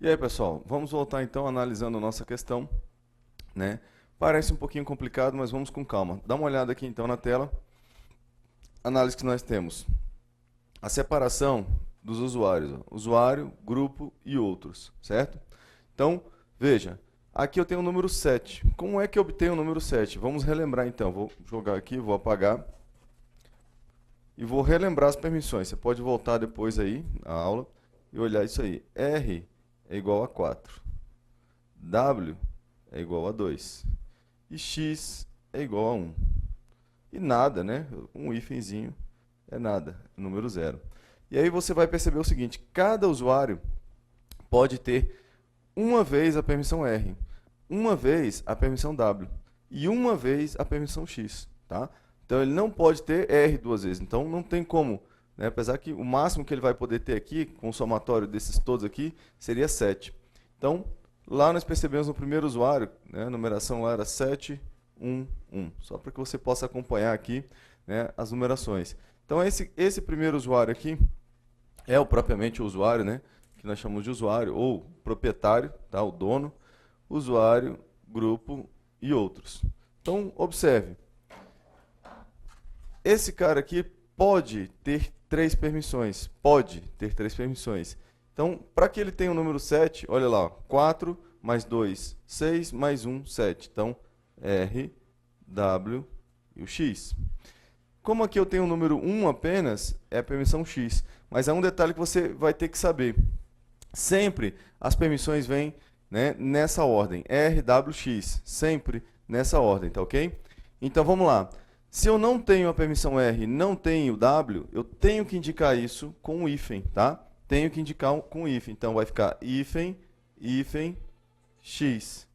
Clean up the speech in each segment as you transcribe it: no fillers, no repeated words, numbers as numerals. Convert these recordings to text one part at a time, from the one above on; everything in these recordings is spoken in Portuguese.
E aí, pessoal, vamos voltar então analisando a nossa questão, né? Parece um pouquinho complicado, mas vamos com calma. Dá uma olhada aqui então na tela. Análise que nós temos. A separação dos usuários, ó. Usuário, grupo e outros, certo? Então, veja, aqui eu tenho o número 7. Como é que eu obtenho o número 7? Vamos relembrar então. Vou jogar aqui, vou apagar. E vou relembrar as permissões. Você pode voltar depois aí, na aula, e olhar isso aí. R é igual a 4. W é igual a 2. E X é igual a 1. E nada, né? Um hífenzinho é nada, número 0. E aí você vai perceber o seguinte, cada usuário pode ter uma vez a permissão R, uma vez a permissão W e uma vez a permissão X, tá? Então ele não pode ter R duas vezes, então não tem como, né? Apesar que o máximo que ele vai poder ter aqui, com o somatório desses todos aqui, seria 7. Então, lá nós percebemos no primeiro usuário, né, a numeração lá era 7, 1, 1. Só para que você possa acompanhar aqui, né, as numerações. Então, esse primeiro usuário aqui é propriamente o usuário, né, que nós chamamos de usuário, ou proprietário, tá, o dono, usuário, grupo e outros. Então, observe. Esse cara aqui pode ter 3 permissões. Pode ter 3 permissões. Então, para que ele tenha o número 7, olha lá, ó, 4 mais 2, 6 mais 1, 7. Então, R, W e o X. Como aqui eu tenho o número 1 apenas, é a permissão X. Mas há um detalhe que você vai ter que saber. Sempre as permissões vêm, né, nessa ordem. R, W, X. Sempre nessa ordem, tá ok? Então, vamos lá. Se eu não tenho a permissão R, não tenho W, eu tenho que indicar isso com o hífen, tá? Tenho que indicar com o hífen. Então, vai ficar hífen, X.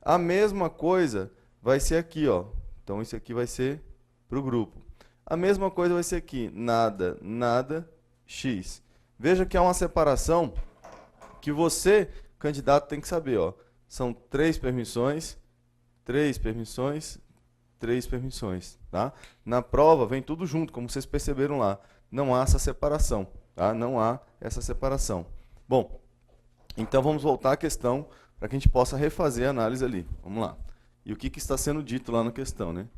A mesma coisa vai ser aqui, ó. Então, isso aqui vai ser para o grupo. A mesma coisa vai ser aqui, nada, nada, X. Veja que há uma separação que você, candidato, tem que saber, ó. São 3 permissões, 3 permissões, 3 permissões, tá? Na prova vem tudo junto, como vocês perceberam lá. Não há essa separação, tá? Não há essa separação. Bom, então vamos voltar à questão para que a gente possa refazer a análise ali. Vamos lá. E o que está sendo dito lá na questão, né?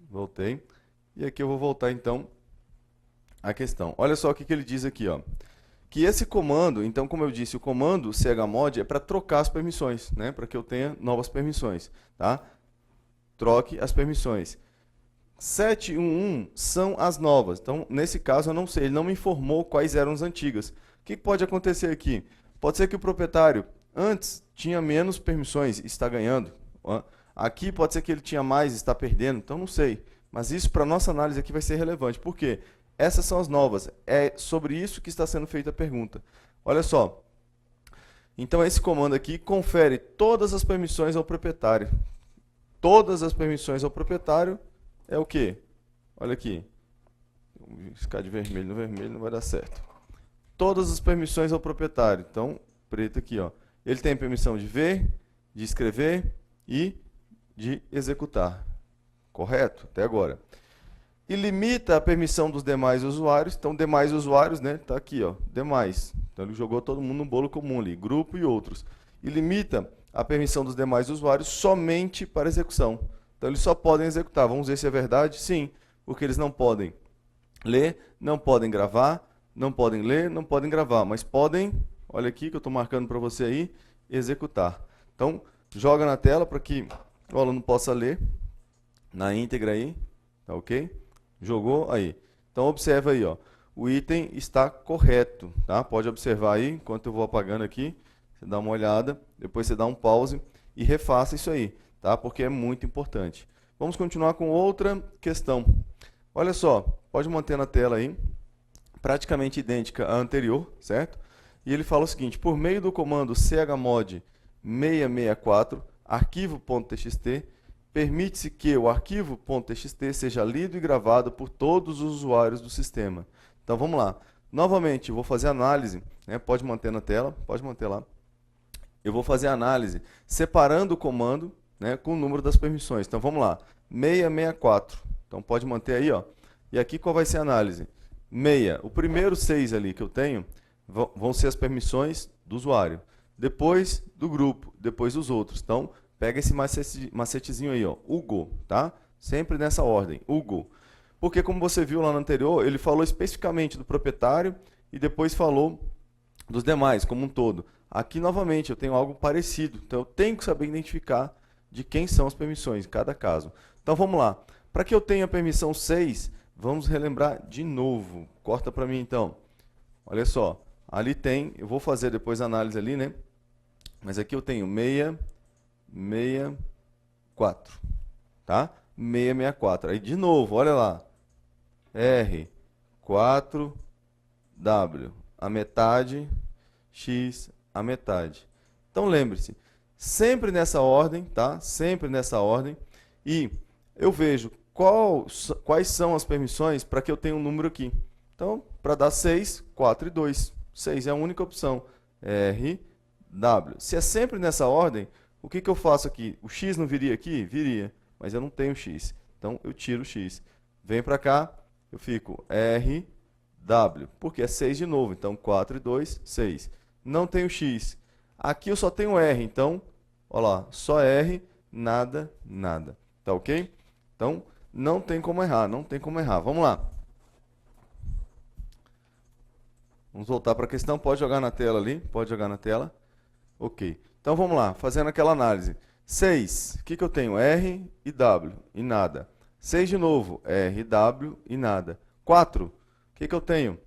Voltei. E aqui eu vou voltar então à questão. Olha só o que ele diz aqui, ó. Que esse comando, então, como eu disse, o comando chmod é para trocar as permissões, né? Para que eu tenha novas permissões, tá? Troque as permissões. 711 são as novas. Então, nesse caso, eu não sei, ele não me informou quais eram as antigas. O que pode acontecer aqui? Pode ser que o proprietário antes tinha menos permissões e está ganhando. Aqui pode ser que ele tinha mais e está perdendo, então não sei. Mas isso para a nossa análise aqui vai ser relevante. Por quê? Essas são as novas. É sobre isso que está sendo feita a pergunta. Olha só. Então, esse comando aqui confere todas as permissões ao proprietário. Todas as permissões ao proprietário é o quê? Olha aqui. Vou ficar de vermelho no vermelho, não vai dar certo. Todas as permissões ao proprietário. Então, preto aqui, ó. Ele tem permissão de ver, de escrever e de executar. Correto? Até agora. E limita a permissão dos demais usuários. Então, demais usuários, né? Tá aqui, ó, demais. Então, ele jogou todo mundo no bolo comum ali, grupo e outros. E limita a permissão dos demais usuários somente para execução. Então, eles só podem executar. Vamos ver se é verdade? Sim, porque eles não podem ler, não podem gravar, não podem ler, não podem gravar, mas podem, olha aqui que eu estou marcando para você aí, executar. Então, joga na tela para que o aluno possa ler na íntegra aí, tá ok? Jogou aí. Então, observa aí, ó. O item está correto, tá? Pode observar aí, enquanto eu vou apagando aqui. Você dá uma olhada, depois você dá um pause e refaça isso aí, tá? Porque é muito importante. Vamos continuar com outra questão. Olha só, pode manter na tela aí, praticamente idêntica à anterior, certo? E ele fala o seguinte, por meio do comando chmod 664, arquivo.txt, permite-se que o arquivo.txt seja lido e gravado por todos os usuários do sistema. Então, vamos lá. Novamente, eu vou fazer análise, né? Pode manter na tela, pode manter lá. Eu vou fazer análise separando o comando, né, com o número das permissões. Então, vamos lá. 664. Então, pode manter aí, ó. E aqui qual vai ser a análise? meia. O primeiro 6 ali que eu tenho vão ser as permissões do usuário. Depois do grupo, depois dos outros. Então, pega esse macetezinho aí, ó, Hugo, tá? Sempre nessa ordem, Hugo. Porque, como você viu lá no anterior, ele falou especificamente do proprietário e depois falou dos demais, como um todo. Aqui, novamente, eu tenho algo parecido. Então, eu tenho que saber identificar de quem são as permissões, em cada caso. Então, vamos lá. Para que eu tenha a permissão 6, vamos relembrar de novo. Corta para mim, então. Olha só. Ali tem, eu vou fazer depois a análise ali, né? Mas aqui eu tenho 664, tá? 664. Aí, de novo, olha lá. R, 4, W, a metade, X, a metade. Então, lembre-se, sempre nessa ordem, tá? Sempre nessa ordem. E eu vejo quais são as permissões para que eu tenha um número aqui. Então, para dar 6, 4 e 2. 6 é a única opção. R, W. Se é sempre nessa ordem, o que eu faço aqui? O X não viria aqui? Viria, mas eu não tenho X. Então, eu tiro o X. Vem para cá, eu fico R, W, porque é 6 de novo. Então, 4 e 2, 6. Não tenho X. Aqui eu só tenho R, então, olha lá, só R, nada, nada. Tá ok? Então, não tem como errar, não tem como errar. Vamos lá. Vamos voltar para a questão. Pode jogar na tela ali, pode jogar na tela. Ok. Então, vamos lá, fazendo aquela análise. 6, o que eu tenho? R e W, e nada. 6 de novo, R, W, e nada. 4, o que eu tenho?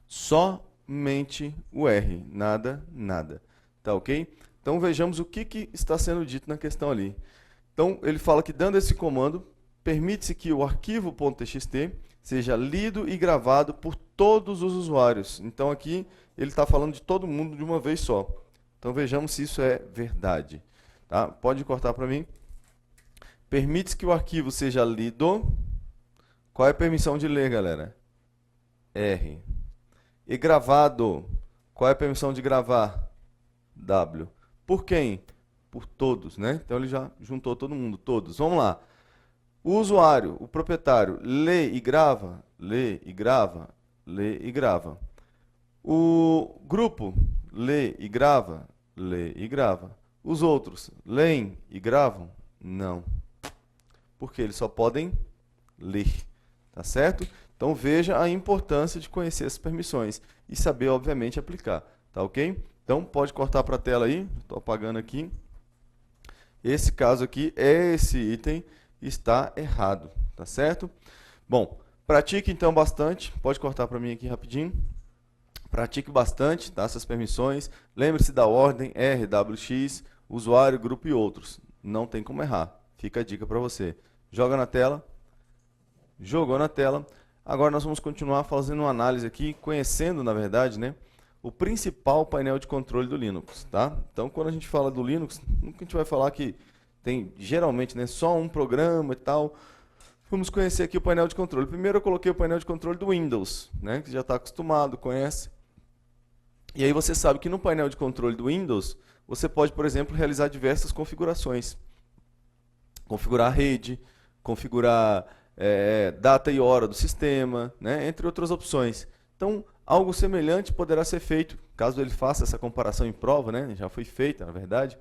Somente o R, nada, nada. Tá ok? Então, vejamos o que está sendo dito na questão ali. Então, ele fala que dando esse comando, permite-se que o arquivo .txt seja lido e gravado por todos os usuários. Então, aqui, ele está falando de todo mundo de uma vez só. Então, vejamos se isso é verdade. Tá? Pode cortar para mim. Permite-se que o arquivo seja lido. Qual é a permissão de ler, galera? R. E gravado. Qual é a permissão de gravar? W. Por quem? Por todos, né? Então ele já juntou todo mundo, todos. Vamos lá. O usuário, o proprietário, lê e grava, lê e grava, lê e grava. O grupo, lê e grava, lê e grava. Os outros, leem e gravam? Não. Porque eles só podem ler, tá certo? Então veja a importância de conhecer essas permissões e saber, obviamente, aplicar, tá ok? Então pode cortar para a tela aí, estou apagando aqui. Esse caso aqui, esse item está errado, tá certo? Bom, pratique então bastante, pode cortar para mim aqui rapidinho. Pratique bastante, tá, essas permissões. Lembre-se da ordem RWX, usuário, grupo e outros. Não tem como errar, fica a dica para você. Joga na tela, jogou na tela. Agora nós vamos continuar fazendo uma análise aqui, conhecendo, na verdade, né, o principal painel de controle do Linux, tá? Então, quando a gente fala do Linux, nunca a gente vai falar que tem, geralmente, né, só um programa e tal. Vamos conhecer aqui o painel de controle. Primeiro eu coloquei o painel de controle do Windows, né, que já está acostumado, conhece. E aí você sabe que no painel de controle do Windows, você pode, por exemplo, realizar diversas configurações. Configurar a rede, configurar data e hora do sistema, né, entre outras opções. Então, algo semelhante poderá ser feito, caso ele faça essa comparação em prova, né? Já foi feita, na verdade,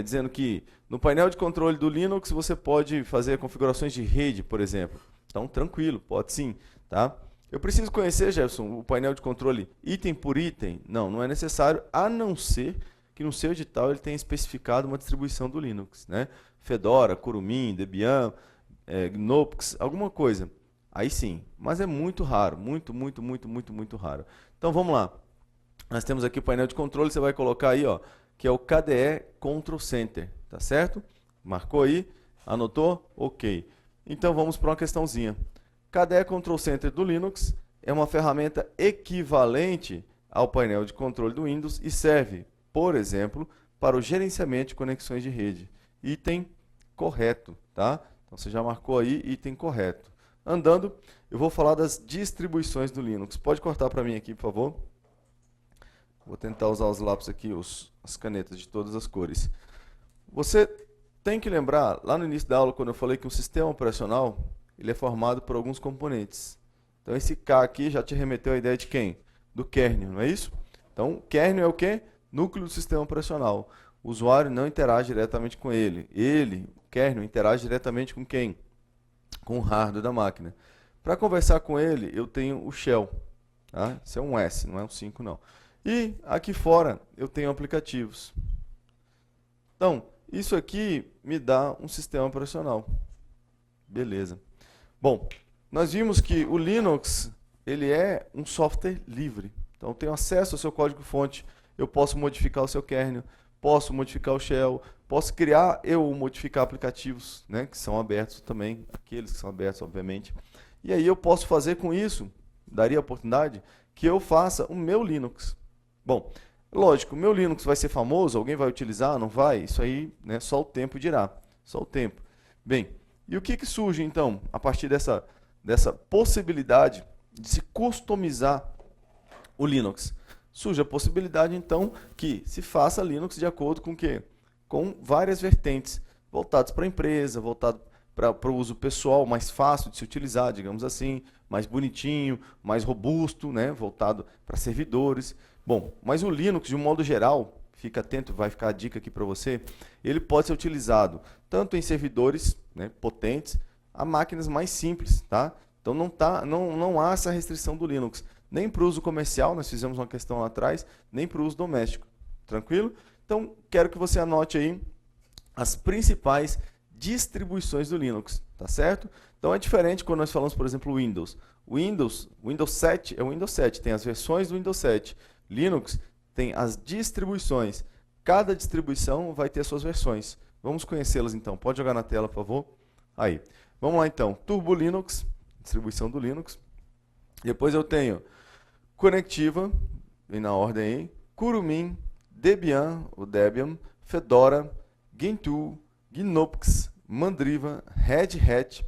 dizendo que no painel de controle do Linux você pode fazer configurações de rede, por exemplo. Então, tranquilo, pode sim. Tá? Eu preciso conhecer, Jefferson, o painel de controle item por item? Não, não é necessário, a não ser que no seu edital ele tenha especificado uma distribuição do Linux, né? Fedora, Kurumin, Debian, Gnopix, alguma coisa. Aí sim, mas é muito raro, muito raro. Então vamos lá. Nós temos aqui o painel de controle, você vai colocar aí, ó, que é o KDE Control Center, tá certo? Marcou aí? Anotou? Ok. Então vamos para uma questãozinha. KDE Control Center do Linux é uma ferramenta equivalente ao painel de controle do Windows e serve, por exemplo, para o gerenciamento de conexões de rede. Item correto, tá? Então você já marcou aí, item correto. Andando, eu vou falar das distribuições do Linux. Pode cortar para mim aqui, por favor? Vou tentar usar os lápis aqui, as canetas de todas as cores. Você tem que lembrar, lá no início da aula, quando eu falei que um sistema operacional ele é formado por alguns componentes. Então esse K aqui já te remeteu à ideia de quem? Do kernel, não é isso? Então kernel é o quê? Núcleo do sistema operacional. O usuário não interage diretamente com ele. Ele, o kernel, interage diretamente com quem? Com o hardware da máquina. Para conversar com ele, eu tenho o shell. Tá? Isso é um S, não é um 5 não. E aqui fora eu tenho aplicativos. Então, isso aqui me dá um sistema operacional. Beleza. Bom, nós vimos que o Linux ele é um software livre. Então, eu tenho acesso ao seu código-fonte, eu posso modificar o seu kernel, posso modificar o shell, posso criar ou modificar aplicativos, né, que são abertos também, aqueles que são abertos, obviamente. E aí eu posso fazer com isso, daria a oportunidade, que eu faça o meu Linux. Bom, lógico, o meu Linux vai ser famoso, alguém vai utilizar, não vai? Isso aí, né, só o tempo dirá, só o tempo. Bem, e o que surge então, a partir dessa possibilidade de se customizar o Linux? Surge a possibilidade então que se faça Linux de acordo com o quê? Com várias vertentes, voltados para a empresa, voltado para o uso pessoal, mais fácil de se utilizar, digamos assim, mais bonitinho, mais robusto, né? Voltado para servidores. Bom, mas o Linux, de um modo geral, fica atento, vai ficar a dica aqui para você, ele pode ser utilizado tanto em servidores, né, potentes, a máquinas mais simples, tá? Então não há essa restrição do Linux, nem para o uso comercial, nós fizemos uma questão lá atrás, nem para o uso doméstico. Tranquilo? Então, quero que você anote aí as principais distribuições do Linux, tá certo? Então é diferente quando nós falamos, por exemplo, Windows. Windows 7 é o Windows 7, tem as versões do Windows 7. Linux tem as distribuições. Cada distribuição vai ter suas versões. Vamos conhecê-las então. Pode jogar na tela, por favor? Aí. Vamos lá então. Turbo Linux, distribuição do Linux. Depois eu tenho Conectiva, vem na ordem aí. Kurumin, Debian, o Debian, Fedora, Gentoo, Gnopx, Mandriva, Red Hat,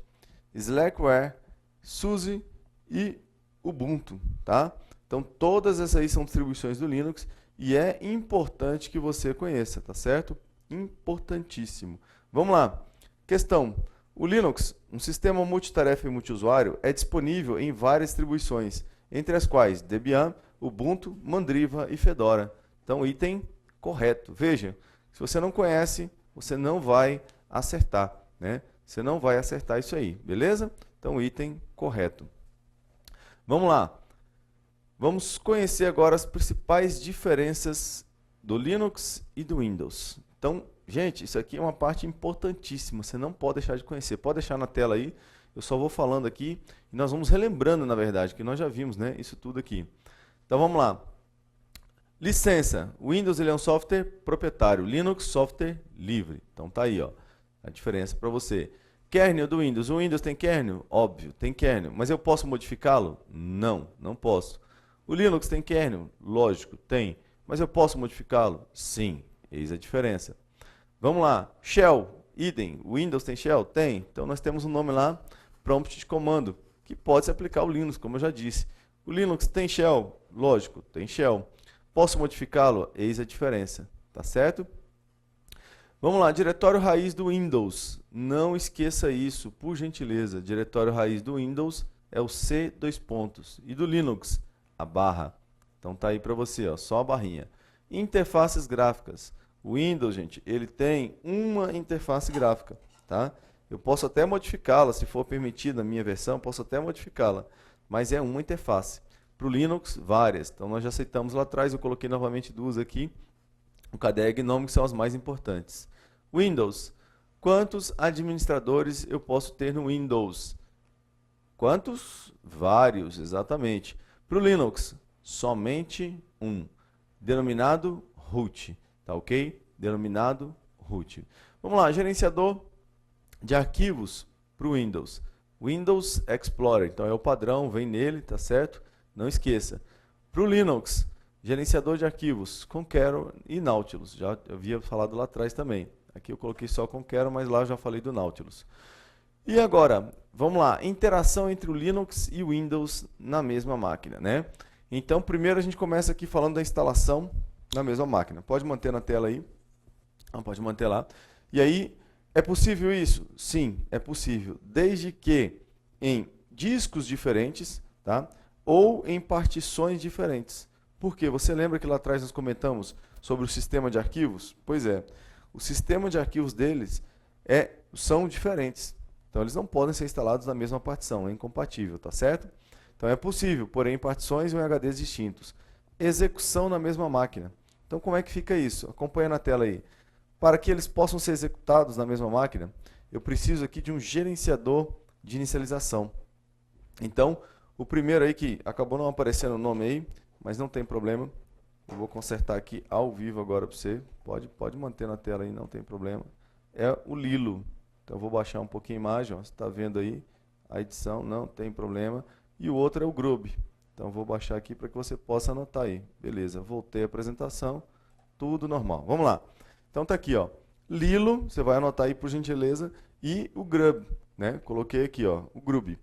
Slackware, SUSE e Ubuntu, tá? Então todas essas aí são distribuições do Linux e é importante que você conheça, tá certo? Importantíssimo. Vamos lá. Questão. O Linux, um sistema multitarefa e multiusuário, é disponível em várias distribuições, entre as quais Debian, Ubuntu, Mandriva e Fedora. Então, item correto. Veja, se você não conhece, você não vai acertar, né? Você não vai acertar isso aí, beleza? Então, item correto. Vamos lá. Vamos conhecer agora as principais diferenças do Linux e do Windows. Então, gente, isso aqui é uma parte importantíssima, você não pode deixar de conhecer. Pode deixar na tela aí, eu só vou falando aqui e nós vamos relembrando, na verdade, que nós já vimos, né, isso tudo aqui. Então, vamos lá. Licença. O Windows ele é um software proprietário, Linux, software livre. Então, tá aí, ó, a diferença para você. Kernel do Windows. O Windows tem kernel? Óbvio, tem kernel. Mas eu posso modificá-lo? Não, não posso. O Linux tem kernel? Lógico, tem. Mas eu posso modificá-lo? Sim. Eis a diferença. Vamos lá. Shell, idem. O Windows tem shell? Tem. Então nós temos um nome lá, prompt de comando, que pode se aplicar ao Linux, como eu já disse. O Linux tem shell? Lógico, tem shell. Posso modificá-lo? Eis a diferença. Tá certo? Vamos lá. Diretório raiz do Windows. Não esqueça isso, por gentileza. Diretório raiz do Windows é o C++. E do Linux? A barra. Então tá aí para você, ó, só a barrinha. Interfaces gráficas. O Windows, gente, ele tem uma interface gráfica, tá? Eu posso até modificá-la, se for permitido na minha versão, posso até modificá-la, mas é uma interface. Para o Linux, várias. Então nós já aceitamos lá atrás, eu coloquei novamente duas aqui. O KDE e GNOME que são as mais importantes. Windows. Quantos administradores eu posso ter no Windows? Quantos? Vários, exatamente. Para o Linux, somente um, denominado root, tá ok? Denominado root. Vamos lá, gerenciador de arquivos para o Windows. Windows Explorer, então é o padrão, vem nele, tá certo? Não esqueça. Para o Linux, gerenciador de arquivos, Conqueror e Nautilus, já havia falado lá atrás também. Aqui eu coloquei só Conqueror, mas lá eu já falei do Nautilus. E agora, vamos lá, interação entre o Linux e o Windows na mesma máquina, né? Então, primeiro a gente começa aqui falando da instalação na mesma máquina. Pode manter na tela aí. Ah, pode manter lá. E aí, é possível isso? Sim, é possível. Desde que em discos diferentes, tá? Ou em partições diferentes. Por quê? Você lembra que lá atrás nós comentamos sobre o sistema de arquivos? Pois é, o sistema de arquivos deles são diferentes. Então eles não podem ser instalados na mesma partição, é incompatível, tá certo? Então é possível, porém em partições ou em HDs distintos. Execução na mesma máquina. Então como é que fica isso? Acompanha na tela aí. Para que eles possam ser executados na mesma máquina, eu preciso aqui de um gerenciador de inicialização. Então, o primeiro aí que acabou não aparecendo o nome aí, mas não tem problema. Eu vou consertar aqui ao vivo agora para você. Pode manter na tela aí, não tem problema. É o Lilo. Então, eu vou baixar um pouquinho a imagem. Ó. Você está vendo aí a edição, não tem problema. E o outro é o Grub. Então, eu vou baixar aqui para que você possa anotar aí. Beleza, voltei a apresentação. Tudo normal. Vamos lá. Então, tá aqui, ó. Lilo, você vai anotar aí por gentileza. E o Grub, né? Coloquei aqui, ó, o Grub.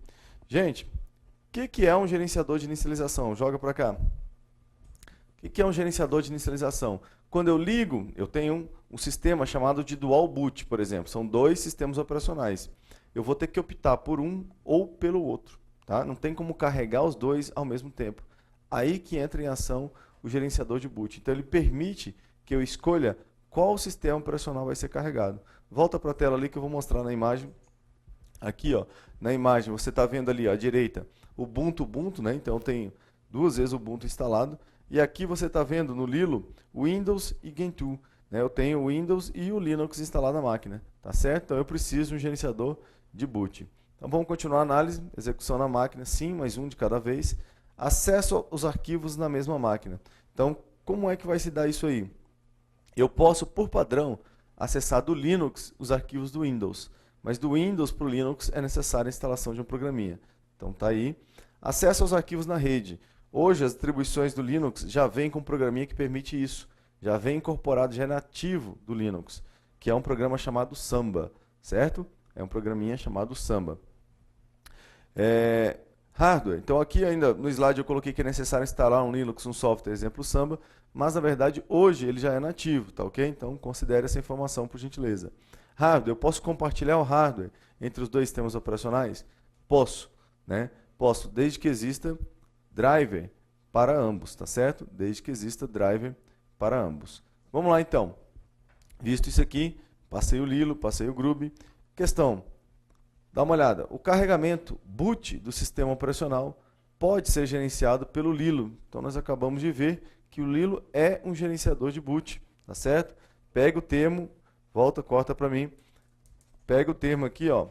Gente, o que é um gerenciador de inicialização? Joga para cá. O que é um gerenciador de inicialização? Quando eu ligo, eu tenho um sistema chamado de dual boot, por exemplo. São dois sistemas operacionais. Eu vou ter que optar por um ou pelo outro. Tá? Não tem como carregar os dois ao mesmo tempo. Aí que entra em ação o gerenciador de boot. Então ele permite que eu escolha qual sistema operacional vai ser carregado. Volta para a tela ali que eu vou mostrar na imagem. Aqui, ó, na imagem, você está vendo ali ó, à direita o Ubuntu, né? Então eu tenho duas vezes o Ubuntu instalado. E aqui você está vendo no Lilo o Windows e Gentoo. Né? Eu tenho o Windows e o Linux instalado na máquina. Tá certo? Então eu preciso de um gerenciador de boot. Então vamos continuar a análise. Execução na máquina, sim, mais um de cada vez. Acesso aos arquivos na mesma máquina. Então, como é que vai se dar isso aí? Eu posso, por padrão, acessar do Linux os arquivos do Windows. Mas do Windows para o Linux é necessária a instalação de um programinha. Então tá aí. Acesso aos arquivos na rede. Hoje as distribuições do Linux já vêm com um programinha que permite isso. Já vem incorporado, já é nativo do Linux, que é um programa chamado Samba, certo? É um programinha chamado Samba. Hardware. Então aqui ainda no slide eu coloquei que é necessário instalar um Linux, um software, exemplo Samba, mas na verdade hoje ele já é nativo, tá ok? Então considere essa informação por gentileza. Hardware. Eu posso compartilhar o hardware entre os dois sistemas operacionais? Posso, né? Posso, desde que exista driver para ambos, tá certo? Desde que exista driver para ambos. Vamos lá então. Visto isso aqui, passei o Lilo, passei o Grub. Questão, dá uma olhada. O carregamento boot do sistema operacional pode ser gerenciado pelo Lilo. Então nós acabamos de ver que o Lilo é um gerenciador de boot, tá certo? Pega o termo, volta, corta para mim. Pega o termo aqui, ó,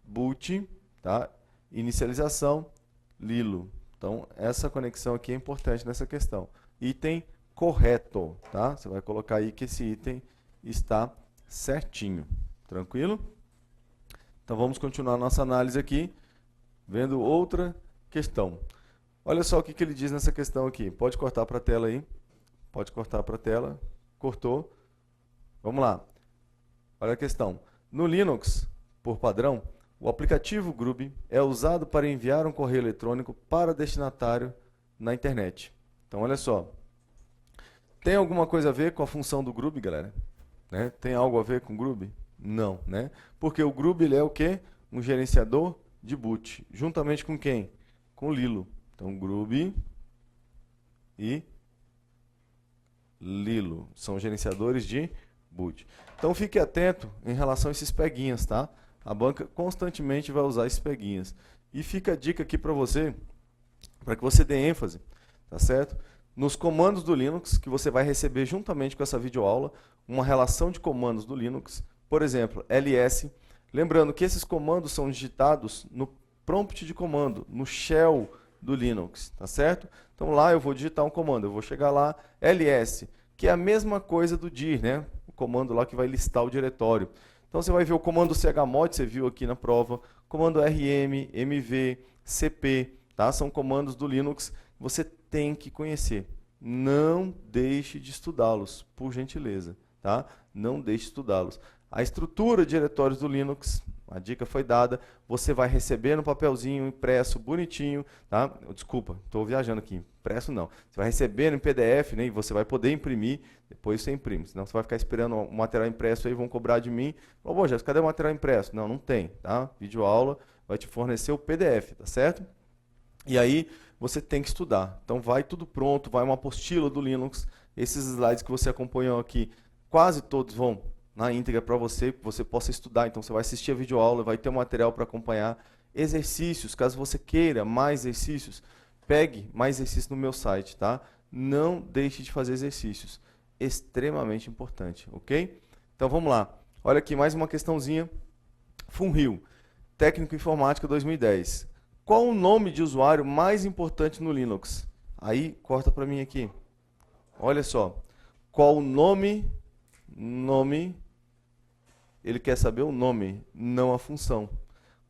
boot, tá? Inicialização, Lilo. Então, essa conexão aqui é importante nessa questão. Item correto, tá? Você vai colocar aí que esse item está certinho. Tranquilo? Então, vamos continuar a nossa análise aqui, vendo outra questão. Olha só o que ele diz nessa questão aqui. Pode cortar para a tela aí. Pode cortar para a tela. Cortou. Vamos lá. Olha a questão. No Linux, por padrão, o aplicativo Grub é usado para enviar um correio eletrônico para destinatário na internet. Então, olha só. Tem alguma coisa a ver com a função do Grub, galera? Né? Tem algo a ver com o Grub? Não, né? Porque o Grub ele é o quê? Um gerenciador de boot. Juntamente com quem? Com o Lilo. Então, Grub e Lilo são gerenciadores de boot. Então, fique atento em relação a esses peguinhas, tá? A banca constantemente vai usar esses peguinhas. E fica a dica aqui para você, para que você dê ênfase, tá certo? Nos comandos do Linux, que você vai receber juntamente com essa videoaula, uma relação de comandos do Linux, por exemplo, ls. Lembrando que esses comandos são digitados no prompt de comando, no shell do Linux, tá certo? Então lá eu vou digitar um comando, eu vou chegar lá, ls, que é a mesma coisa do dir, né? O comando lá que vai listar o diretório. Então você vai ver o comando chmod, você viu aqui na prova, comando rm, mv, cp, tá? São comandos do Linux que você tem que conhecer. Não deixe de estudá-los, por gentileza, tá? Não deixe de estudá-los. A estrutura de diretórios do Linux, a dica foi dada, você vai receber no papelzinho impresso bonitinho, tá? Desculpa, estou viajando aqui, impresso não. Você vai receber no PDF, né, e você vai poder imprimir, depois você imprime. Senão você vai ficar esperando o material impresso aí, vão cobrar de mim. Ô, Jéssica, cadê o material impresso? Não, não tem, tá? Videoaula vai te fornecer o PDF, tá certo? E aí você tem que estudar. Então vai tudo pronto, vai uma apostila do Linux. Esses slides que você acompanhou aqui, quase todos vão na íntegra para você, que você possa estudar. Então você vai assistir a videoaula, vai ter um material para acompanhar. Exercícios, caso você queira mais exercícios, pegue mais exercícios no meu site, tá? Não deixe de fazer exercícios. Extremamente importante, ok? Então vamos lá. Olha aqui mais uma questãozinha. Funil, Técnico Informática 2010. Qual o nome de usuário mais importante no Linux? Aí, corta para mim aqui. Olha só. Qual o nome? Ele quer saber o nome, não a função.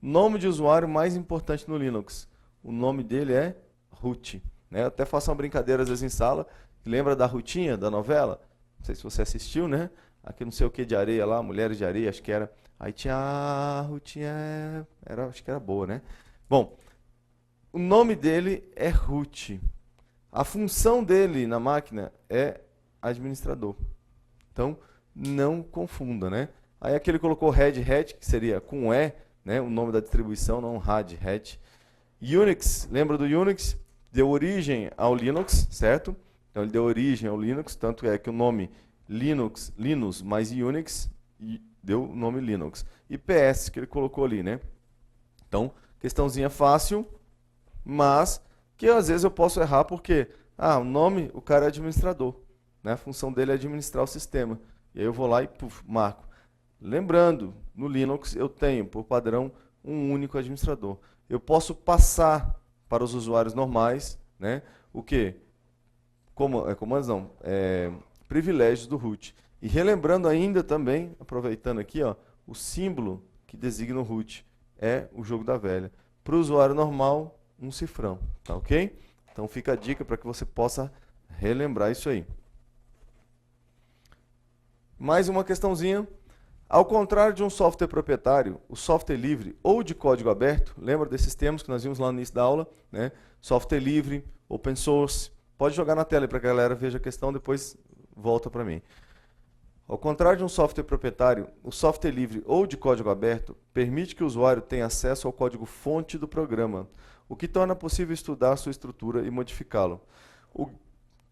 Nome de usuário mais importante no Linux. O nome dele é root. Né? Eu até faço uma brincadeira às vezes em sala. Lembra da Rutinha, da novela? Não sei se você assistiu, né? Aqui não sei o que de areia lá, Mulheres de Areia, acho que era. Aí tinha a Rutinha, acho que era boa, né? Bom, o nome dele é root. A função dele na máquina é administrador. Então, não confunda, né? Aí aqui ele colocou Red Hat, que seria com E, né? O nome da distribuição, não Red Hat. Unix, lembra do Unix? Deu origem ao Linux, certo? Então ele deu origem ao Linux, tanto é que o nome Linux mais Unix deu o nome Linux. E PS que ele colocou ali, né? Então, questãozinha fácil, mas que às vezes eu posso errar porque, o nome, o cara é administrador, né? A função dele é administrar o sistema. E aí eu vou lá e marco. Lembrando, no Linux eu tenho, por padrão, um único administrador. Eu posso passar para os usuários normais, né? O quê? Comandos não, privilégios do root. E relembrando ainda também, aproveitando aqui, ó, o símbolo que designa o root é o jogo da velha. Para o usuário normal, um cifrão, tá ok? Então fica a dica para que você possa relembrar isso aí. Mais uma questãozinha. Ao contrário de um software proprietário, o software livre ou de código aberto, lembra desses termos que nós vimos lá no início da aula, né? Software livre, open source. Pode jogar na tela para que a galera veja a questão, depois volta para mim. Ao contrário de um software proprietário, o software livre ou de código aberto permite que o usuário tenha acesso ao código-fonte do programa, o que torna possível estudar sua estrutura e modificá-lo.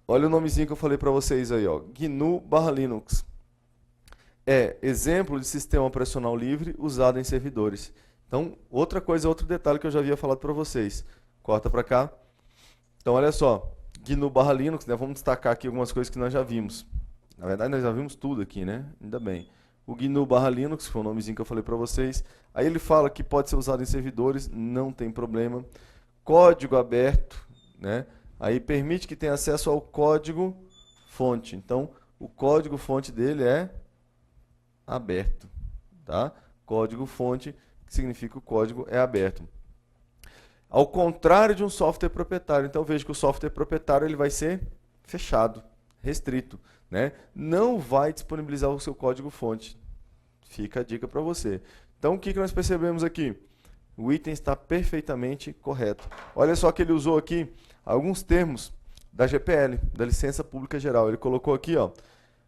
Olha o nomezinho que eu falei para vocês aí, ó, GNU/Linux. É exemplo de sistema operacional livre usado em servidores. Então, outra coisa, outro detalhe que eu já havia falado para vocês. Corta para cá. Então, olha só, GNU/Linux, né? Vamos destacar aqui algumas coisas que nós já vimos. Na verdade, nós já vimos tudo aqui, né? Ainda bem. O GNU/Linux, que foi o nomezinho que eu falei para vocês. Aí ele fala que pode ser usado em servidores, não tem problema. Código aberto, né? Aí permite que tenha acesso ao código-fonte. Então, o código-fonte dele é aberto, tá? Código-fonte, que significa que o código é aberto. Ao contrário de um software proprietário. Então, veja que o software proprietário ele vai ser fechado, restrito, né? Não vai disponibilizar o seu código-fonte. Fica a dica para você. Então, o que nós percebemos aqui? O item está perfeitamente correto. Olha só que ele usou aqui alguns termos da GPL, da Licença Pública Geral. Ele colocou aqui, ó,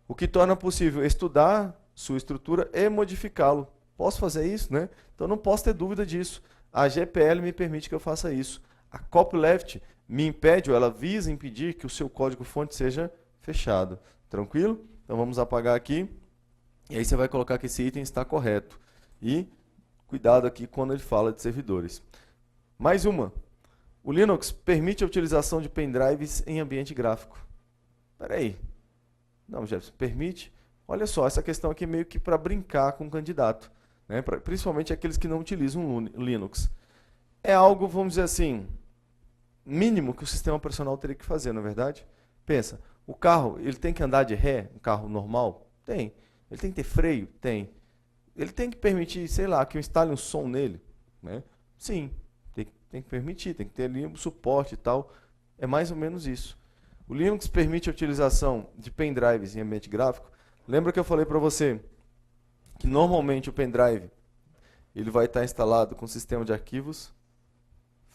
o que torna possível estudar sua estrutura e modificá-lo. Posso fazer isso, né? Então não posso ter dúvida disso. A GPL me permite que eu faça isso. A copyleft me impede, ou ela visa impedir que o seu código-fonte seja fechado. Tranquilo? Então vamos apagar aqui. E aí você vai colocar que esse item está correto. E cuidado aqui quando ele fala de servidores. Mais uma. O Linux permite a utilização de pendrives em ambiente gráfico. Espera aí. Não, Jefferson, permite? Olha só, essa questão aqui é meio que para brincar com o candidato, né? Principalmente aqueles que não utilizam Linux. É algo, vamos dizer assim, mínimo que o sistema operacional teria que fazer, não é verdade? Pensa, o carro, ele tem que andar de ré, um carro normal? Tem. Ele tem que ter freio? Tem. Ele tem que permitir, sei lá, que eu instale um som nele? Né? Sim, tem que permitir, tem que ter ali um suporte e tal. É mais ou menos isso. O Linux permite a utilização de pendrives em ambiente gráfico. Lembra que eu falei para você que normalmente o pendrive ele vai estar instalado com o sistema de arquivos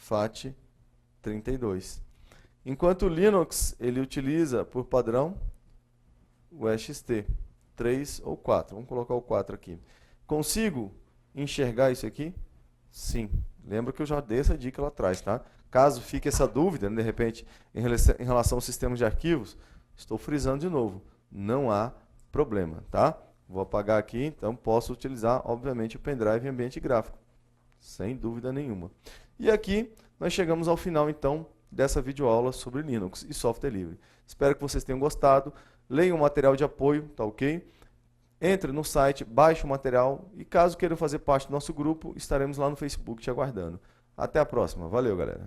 FAT32. Enquanto o Linux ele utiliza por padrão o ext 3 ou 4. Vamos colocar o 4 aqui. Consigo enxergar isso aqui? Sim. Lembra que eu já dei essa dica lá atrás, tá? Caso fique essa dúvida, né, de repente, em relação ao sistema de arquivos, estou frisando de novo, não há problema, tá? Vou apagar aqui, então posso utilizar, obviamente, o pendrive em ambiente gráfico, sem dúvida nenhuma. E aqui nós chegamos ao final, então, dessa videoaula sobre Linux e software livre. Espero que vocês tenham gostado. Leiam o material de apoio, tá ok? Entre no site, baixe o material e caso queiram fazer parte do nosso grupo, estaremos lá no Facebook te aguardando. Até a próxima. Valeu, galera.